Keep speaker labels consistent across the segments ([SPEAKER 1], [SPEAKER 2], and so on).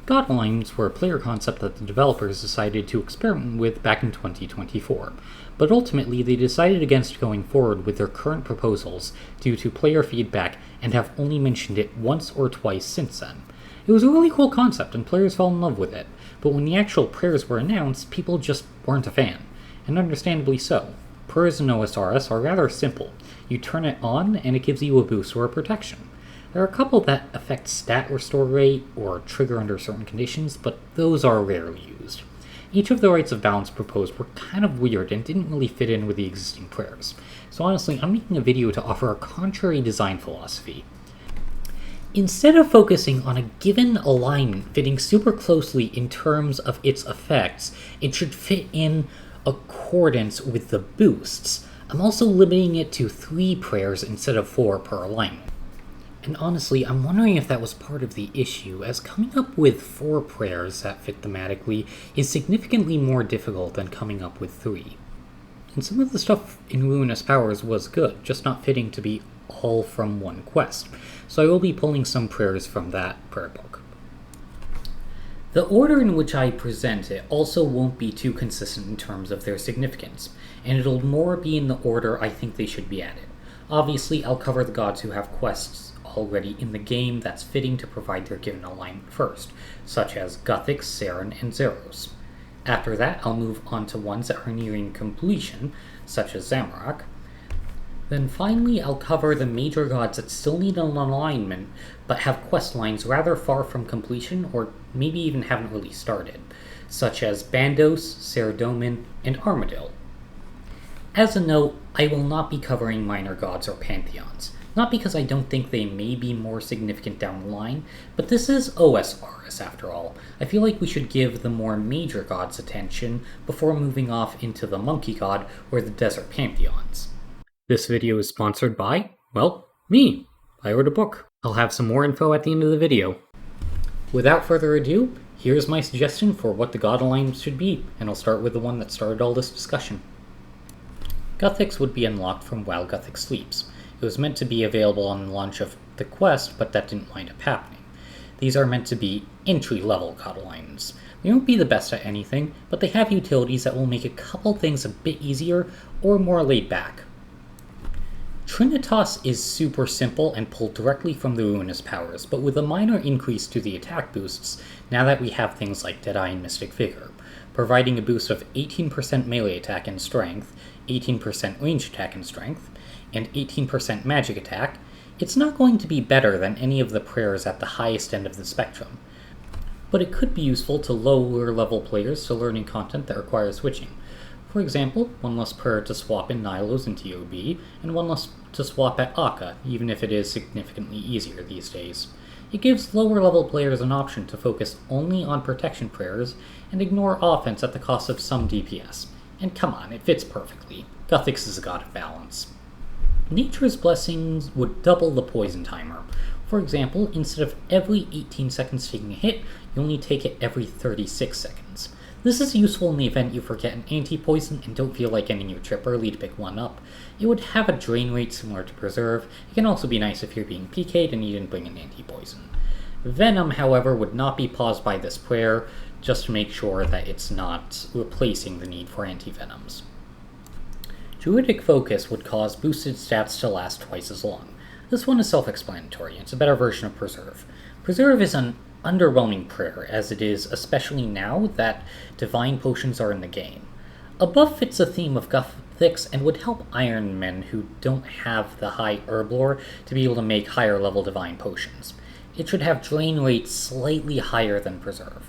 [SPEAKER 1] God alignments were a player concept that the developers decided to experiment with back in 2024, but ultimately they decided against going forward with their current proposals due to player feedback and have only mentioned it once or twice since then. It was a really cool concept and players fell in love with it, but when the actual prayers were announced, people just weren't a fan, and understandably so. Prayers in OSRS are rather simple. You turn it on and it gives you a boost or a protection. There are a couple that affect stat restore rate or trigger under certain conditions, but those are rarely used. Each of the rites of balance proposed were kind of weird and didn't really fit in with the existing prayers, so honestly I'm making a video to offer a contrary design philosophy. Instead of focusing on a given alignment fitting super closely in terms of its effects, it should fit in accordance with the boosts. I'm also limiting it to 3 prayers instead of 4 per alignment. And honestly, I'm wondering if that was part of the issue, as coming up with 4 prayers that fit thematically is significantly more difficult than coming up with 3. And some of the stuff in Ruinous Powers was good, just not fitting to be all from one quest, so I will be pulling some prayers from that prayer book. The order in which I present it also won't be too consistent in terms of their significance, and it'll more be in the order I think they should be added. Obviously, I'll cover the gods who have quests already in the game that's fitting to provide their given alignment first, such as Guthix, Seren, and Zaros. After that, I'll move on to ones that are nearing completion, such as Zamorak. Then finally, I'll cover the major gods that still need an alignment, but have quest lines rather far from completion or maybe even haven't really started, such as Bandos, Saradomin, and Armadyl. As a note, I will not be covering minor gods or pantheons. Not because I don't think they may be more significant down the line, but this is OSRS after all. I feel like we should give the more major gods attention before moving off into the monkey god or the desert pantheons. This video is sponsored by, well, me. I wrote a book. I'll have some more info at the end of the video. Without further ado, here's my suggestion for what the god alignments should be, and I'll start with the one that started all this discussion. Guthix would be unlocked from while Guthix sleeps. It was meant to be available on the launch of the quest, but that didn't wind up happening. These are meant to be entry-level god alignments. They won't be the best at anything, but they have utilities that will make a couple things a bit easier or more laid back. Trinitas is super simple and pulled directly from the Ruinous Powers, but with a minor increase to the attack boosts now that we have things like Deadeye and Mystic Vigor, providing a boost of 18% melee attack and strength, 18% range attack and strength, and 18% magic attack. It's not going to be better than any of the prayers at the highest end of the spectrum, but it could be useful to lower level players to learning content that requires switching. For example, one less prayer to swap in Nilos into OB, and one less to swap at Akka, even if it is significantly easier these days. It gives lower level players an option to focus only on protection prayers and ignore offense at the cost of some DPS. And come on, it fits perfectly. Guthix is a god of balance. Nature's Blessings would double the poison timer. For example, instead of every 18 seconds taking a hit, you only take it every 36 seconds. This is useful in the event you forget an anti-poison and don't feel like ending your trip early to pick one up. It would have a drain rate similar to Preserve. It can also be nice if you're being PK'd and you didn't bring an anti-poison. Venom, however, would not be paused by this prayer, just to make sure that it's not replacing the need for anti-venoms. Druidic Focus would cause boosted stats to last twice as long. This one is self-explanatory, it's a better version of Preserve. Preserve is an underwhelming prayer, as it is, especially now that divine potions are in the game. A buff fits the theme of Guthix and would help Iron Men who don't have the high herb lore to be able to make higher level divine potions. It should have drain rates slightly higher than Preserve.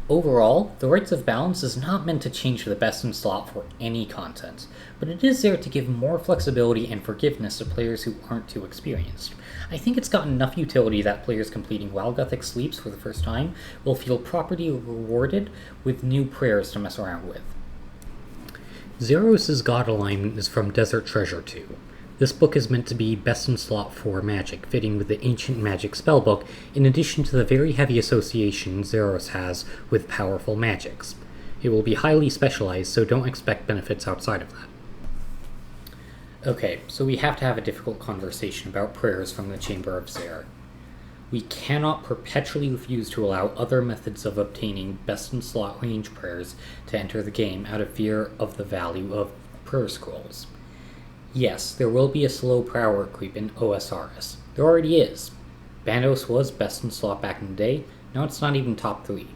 [SPEAKER 1] Overall, the Rites of Balance is not meant to change the best in slot for any content, but it is there to give more flexibility and forgiveness to players who aren't too experienced. I think it's got enough utility that players completing while Guthix sleeps for the first time will feel properly rewarded with new prayers to mess around with. Zaros' god alignment is from Desert Treasure 2. This book is meant to be best in slot for magic, fitting with the Ancient Magic spellbook, in addition to the very heavy association Zaros has with powerful magics. It will be highly specialized, so don't expect benefits outside of that. Okay, so we have to have a difficult conversation about prayers from the Chamber of Seren. We cannot perpetually refuse to allow other methods of obtaining best-in-slot range prayers to enter the game out of fear of the value of prayer scrolls. Yes, there will be a slow power creep in OSRS. There already is. Bandos was best-in-slot back in the day, now it's not even top 3.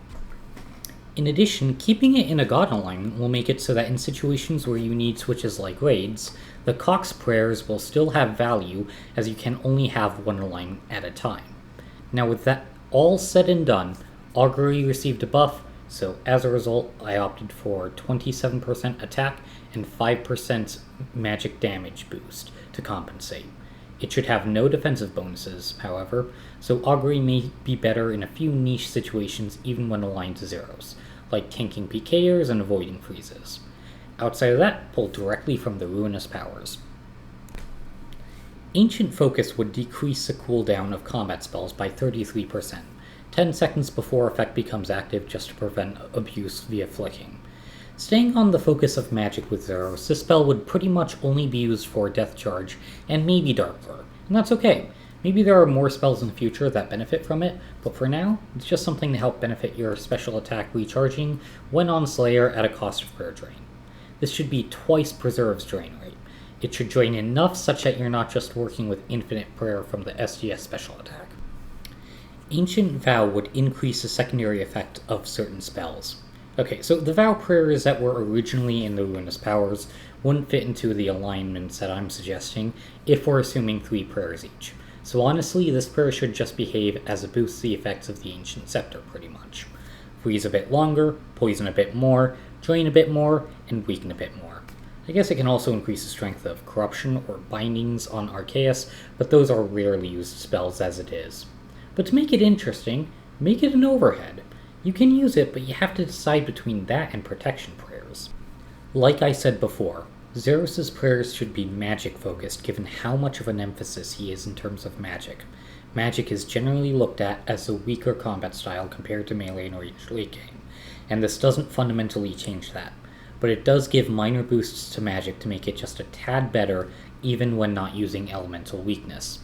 [SPEAKER 1] In addition, keeping it in a god alignment will make it so that in situations where you need switches like raids, the Cox prayers will still have value as you can only have one alignment at a time. Now with that all said and done, Augury received a buff, so as a result I opted for 27% attack and 5% magic damage boost to compensate. It should have no defensive bonuses, however, so Augury may be better in a few niche situations even when aligned to Zaros, like tanking PKers and avoiding freezes. Outside of that, pull directly from the Ruinous Powers. Ancient Focus would decrease the cooldown of combat spells by 33%, 10 seconds before effect becomes active just to prevent abuse via flicking. Staying on the focus of magic with Zaros, this spell would pretty much only be used for Death Charge and maybe Dark Lore, and that's okay. Maybe there are more spells in the future that benefit from it, but for now, it's just something to help benefit your special attack recharging when on Slayer at a cost of prayer drain. This should be twice Preserve's drain rate. It should drain enough such that you're not just working with infinite prayer from the SGS special attack. Ancient Vow would increase the secondary effect of certain spells. Okay, so the Vow prayers that were originally in the Ruinous Powers wouldn't fit into the alignments that I'm suggesting if we're assuming 3 prayers each. So honestly, this prayer should just behave as it boosts the effects of the Ancient Scepter pretty much. Freeze a bit longer, poison a bit more, drain a bit more, and weaken a bit more. I guess it can also increase the strength of Corruption or Bindings on Arceus, but those are rarely used spells as it is. But to make it interesting, make it an overhead. You can use it, but you have to decide between that and protection prayers. Like I said before, Zaros' prayers should be magic focused given how much of an emphasis he is in terms of magic. Magic is generally looked at as a weaker combat style compared to melee and ranged late game, and this doesn't fundamentally change that, but it does give minor boosts to magic to make it just a tad better even when not using elemental weakness.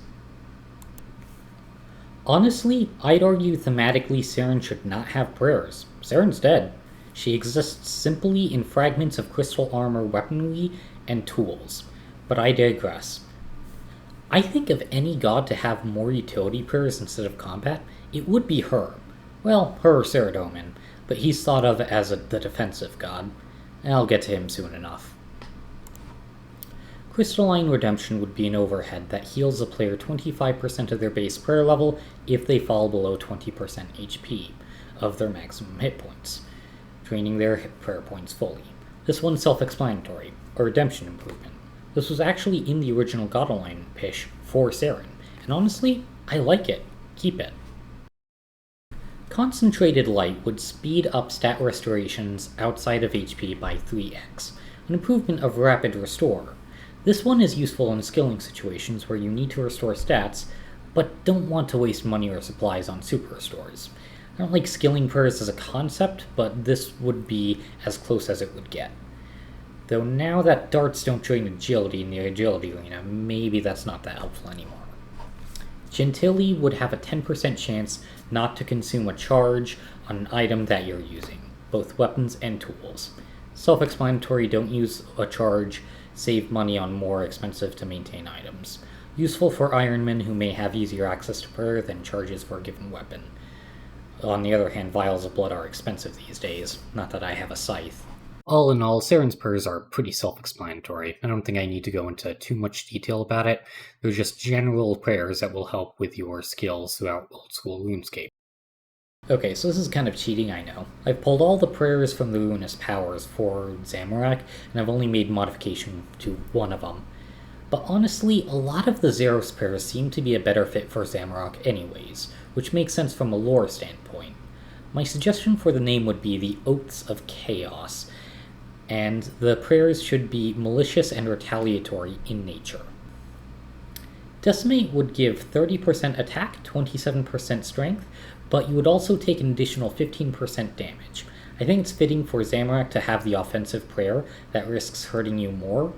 [SPEAKER 1] Honestly, I'd argue thematically Seren should not have prayers. Seren's dead. She exists simply in fragments of crystal armor weaponry and tools. But I digress. I think of any god to have more utility prayers instead of combat, it would be her. Well, her or Saradomin, but he's thought of as the defensive god. I'll get to him soon enough. Crystalline Redemption would be an overhead that heals a player 25% of their base prayer level if they fall below 20% HP of their maximum hit points, draining their hit prayer points fully. This one's self-explanatory, a redemption improvement. This was actually in the original God Alignment pitch for Seren, and honestly, I like it. Keep it. Concentrated Light would speed up stat restorations outside of HP by 3x, an improvement of Rapid Restore. This one is useful in skilling situations where you need to restore stats, but don't want to waste money or supplies on super restores. I don't like skilling prayers as a concept, but this would be as close as it would get. Though now that darts don't drain agility in the agility arena, maybe that's not that helpful anymore. Gentility would have a 10% chance not to consume a charge on an item that you're using, both weapons and tools. Self-explanatory, don't use a charge, save money on more expensive to maintain items. Useful for Ironmen who may have easier access to prayer than charges for a given weapon. On the other hand, vials of blood are expensive these days, not that I have a scythe. All in all, Seren's prayers are pretty self-explanatory. I don't think I need to go into too much detail about it. They're just general prayers that will help with your skills throughout old school RuneScape. Okay, so this is kind of cheating, I know. I've pulled all the prayers from the Ruinous Powers for Zamorak, and I've only made modification to one of them. But honestly, a lot of the Zaros prayers seem to be a better fit for Zamorak anyways, which makes sense from a lore standpoint. My suggestion for the name would be the Oaths of Chaos, and the prayers should be malicious and retaliatory in nature. Decimate would give 30% attack, 27% strength, but you would also take an additional 15% damage. I think it's fitting for Zamorak to have the offensive prayer that risks hurting you more.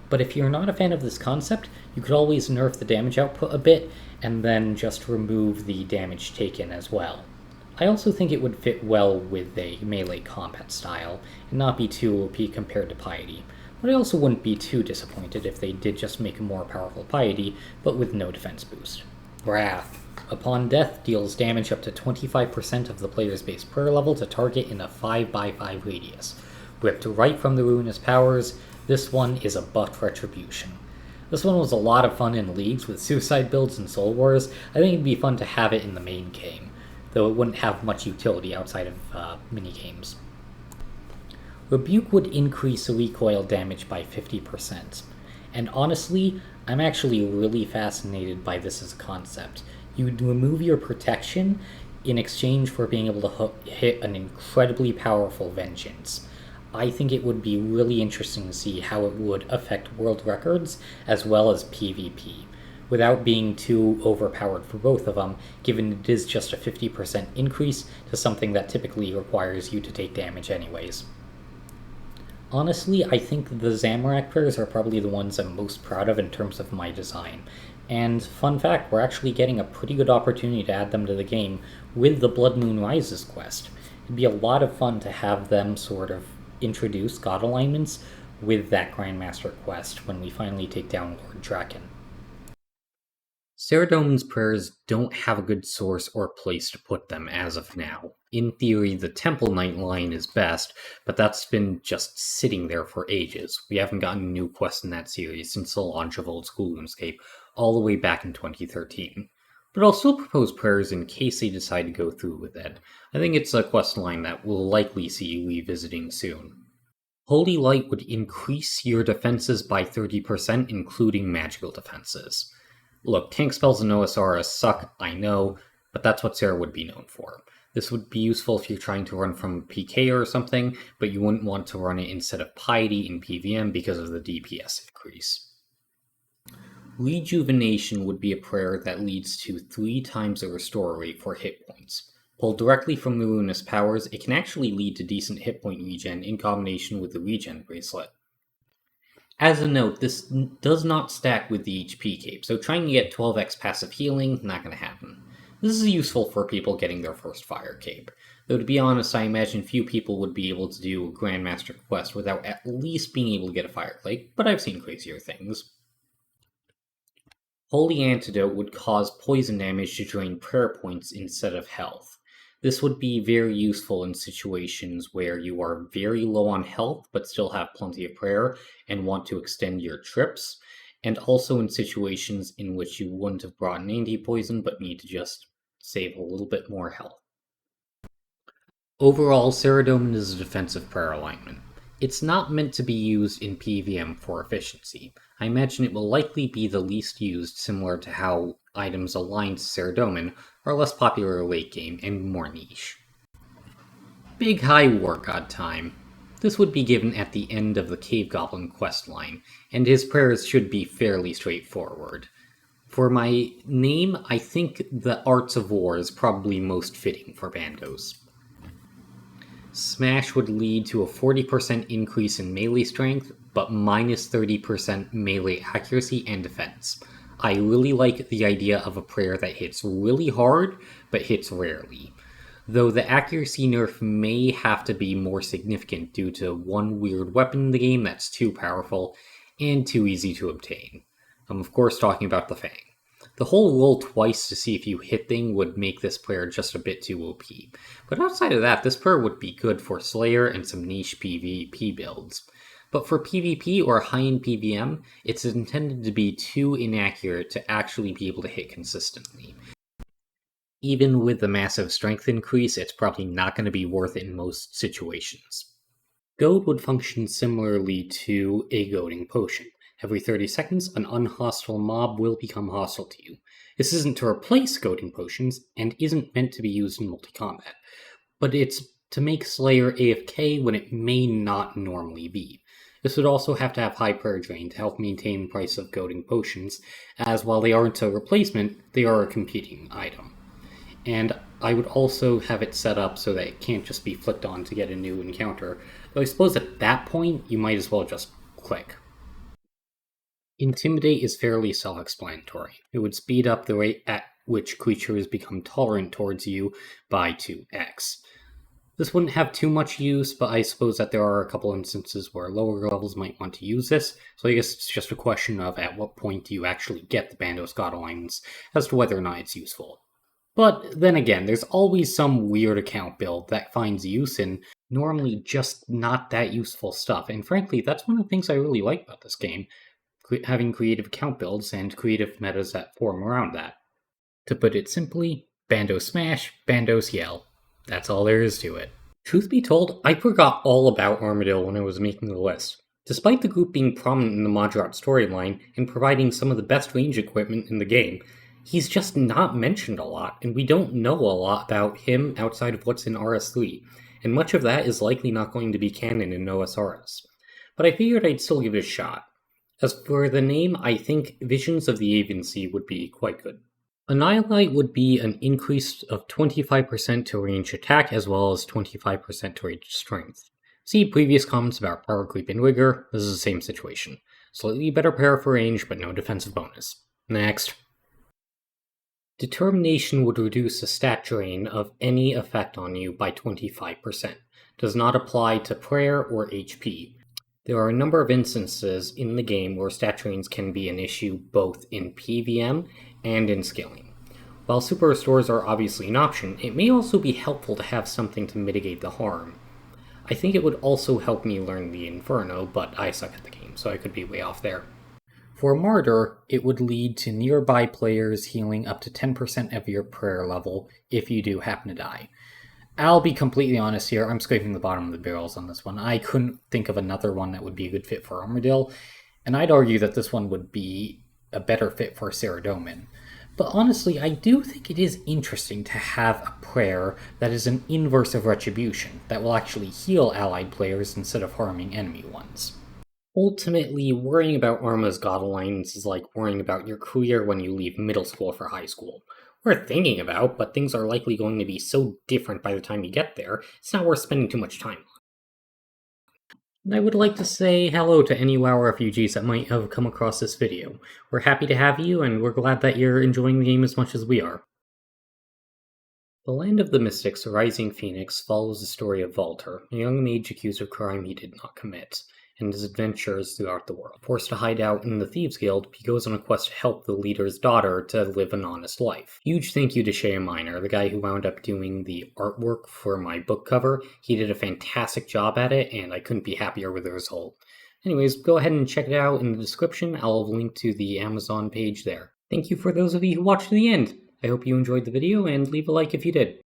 [SPEAKER 1] But if you're not a fan of this concept, you could always nerf the damage output a bit, and then just remove the damage taken as well. I also think it would fit well with a melee combat style, and not be too OP compared to Piety. But I also wouldn't be too disappointed if they did just make a more powerful Piety, but with no defense boost. Wrath. Upon death, deals damage up to 25% of the player's base prayer level to target in a 5x5 radius. Ripped right from the Ruinous Powers, this one is a buff retribution. This one was a lot of fun in leagues with suicide builds and soul wars. I think it'd be fun to have it in the main game, though it wouldn't have much utility outside of minigames. Rebuke would increase recoil damage by 50%, and honestly, I'm actually really fascinated by this as a concept. You'd remove your protection in exchange for being able to hit an incredibly powerful vengeance. I think it would be really interesting to see how it would affect world records as well as PvP, without being too overpowered for both of them, given it is just a 50% increase to something that typically requires you to take damage anyways. Honestly, I think the Zamorak prayers are probably the ones I'm most proud of in terms of my design. And fun fact, we're actually getting a pretty good opportunity to add them to the game with the Blood Moon Rises quest. It'd be a lot of fun to have them sort of introduce god alignments with that Grandmaster quest when we finally take down Lord Draken. Saradomin's prayers don't have a good source or place to put them as of now. In theory, the Temple Knight line is best, but that's been just sitting there for ages. We haven't gotten new quests in that series since the launch of Old School RuneScape, all the way back in 2013. But I'll still propose prayers in case they decide to go through with it. I think it's a quest line that we'll likely see revisiting soon. Holy Light would increase your defenses by 30%, including magical defenses. Look, tank spells in OSR suck, I know, but that's what Sera would be known for. This would be useful if you're trying to run from PK or something, but you wouldn't want to run it instead of Piety in PVM because of the DPS increase. Rejuvenation would be a prayer that leads to 3 times the restore rate for hit points. Pulled directly from the Ruinous Powers, it can actually lead to decent hit point regen in combination with the regen bracelet. As a note, this does not stack with the HP cape, so trying to get 12x passive healing, not going to happen. This is useful for people getting their first fire cape, though to be honest, I imagine few people would be able to do a Grandmaster quest without at least being able to get a fire cape, but I've seen crazier things. Holy Antidote would cause poison damage to drain prayer points instead of health. This would be very useful in situations where you are very low on health but still have plenty of prayer and want to extend your trips, and also in situations in which you wouldn't have brought an anti-poison but need to just save a little bit more health. Overall, Saradomin is a defensive prayer alignment. It's not meant to be used in PVM for efficiency. I imagine it will likely be the least used, similar to how items aligned to Saradomin are less popular late game and more niche. Big High War God time. This would be given at the end of the Cave Goblin quest line, and his prayers should be fairly straightforward. For my name, I think the Arts of War is probably most fitting for Bandos. Smash would lead to a 40% increase in melee strength, but minus 30% melee accuracy and defense. I really like the idea of a prayer that hits really hard, but hits rarely. Though the accuracy nerf may have to be more significant due to one weird weapon in the game that's too powerful and too easy to obtain. I'm of course talking about the Fang. The whole roll twice to see if you hit thing would make this prayer just a bit too OP. But outside of that, this prayer would be good for Slayer and some niche PvP builds. But for PvP or high-end PVM, it's intended to be too inaccurate to actually be able to hit consistently. Even with the massive strength increase, it's probably not going to be worth it in most situations. Goad would function similarly to a goading potion. Every 30 seconds, an unhostile mob will become hostile to you. This isn't to replace goading potions, and isn't meant to be used in multi-combat, but it's to make Slayer AFK when it may not normally be. This would also have to have high prayer drain to help maintain the price of goading potions, as while they aren't a replacement, they are a competing item. And I would also have it set up so that it can't just be flicked on to get a new encounter, though I suppose at that point, you might as well just click. Intimidate is fairly self-explanatory. It would speed up the rate at which creatures become tolerant towards you by 2x. This wouldn't have too much use, but I suppose that there are a couple instances where lower levels might want to use this, so I guess it's just a question of at what point do you actually get the Bandos God Alliance as to whether or not it's useful. But then again, there's always some weird account build that finds use in normally just not that useful stuff, and frankly, that's one of the things I really like about this game, having creative account builds and creative metas that form around that. To put it simply, Bandos smash, Bandos yell. That's all there is to it. Truth be told, I forgot all about Armadyl when I was making the list. Despite the group being prominent in the Modrat storyline and providing some of the best range equipment in the game, he's just not mentioned a lot, and we don't know a lot about him outside of what's in RS3, and much of that is likely not going to be canon in OSRS. But I figured I'd still give it a shot. As for the name, I think Visions of the Avency would be quite good. Annihilate would be an increase of 25% to range attack as well as 25% to range strength. See previous comments about power creep and rigor, this is the same situation. Slightly better power for range, but no defensive bonus. Next. Determination would reduce the stat drain of any effect on you by 25%. Does not apply to prayer or HP. There are a number of instances in the game where stat drains can be an issue both in PVM and in scaling. While super restores are obviously an option, it may also be helpful to have something to mitigate the harm. I think it would also help me learn the Inferno, but I suck at the game, so I could be way off there. For Martyr, it would lead to nearby players healing up to 10% of your prayer level if you do happen to die. I'll be completely honest here, I'm scraping the bottom of the barrels on this one. I couldn't think of another one that would be a good fit for Armadyl, and I'd argue that this one would be a better fit for Saradomin. But honestly, I do think it is interesting to have a prayer that is an inverse of Retribution, that will actually heal allied players instead of harming enemy ones. Ultimately, worrying about Arma's God Alliance is like worrying about your career when you leave middle school for high school. Worth thinking about, but things are likely going to be so different by the time you get there, it's not worth spending too much time on. I would like to say hello to any WoW refugees that might have come across this video. We're happy to have you, and we're glad that you're enjoying the game as much as we are. The Land of the Mystics, Rising Phoenix, follows the story of Valter, a young mage accused of crime he did not commit, and his adventures throughout the world. Forced to hide out in the Thieves Guild, he goes on a quest to help the leader's daughter to live an honest life. Huge thank you to Shea Minor, the guy who wound up doing the artwork for my book cover. He did a fantastic job at it, and I couldn't be happier with the result. Anyways, go ahead and check it out in the description. I'll link to the Amazon page there. Thank you for those of you who watched to the end. I hope you enjoyed the video, and leave a like if you did.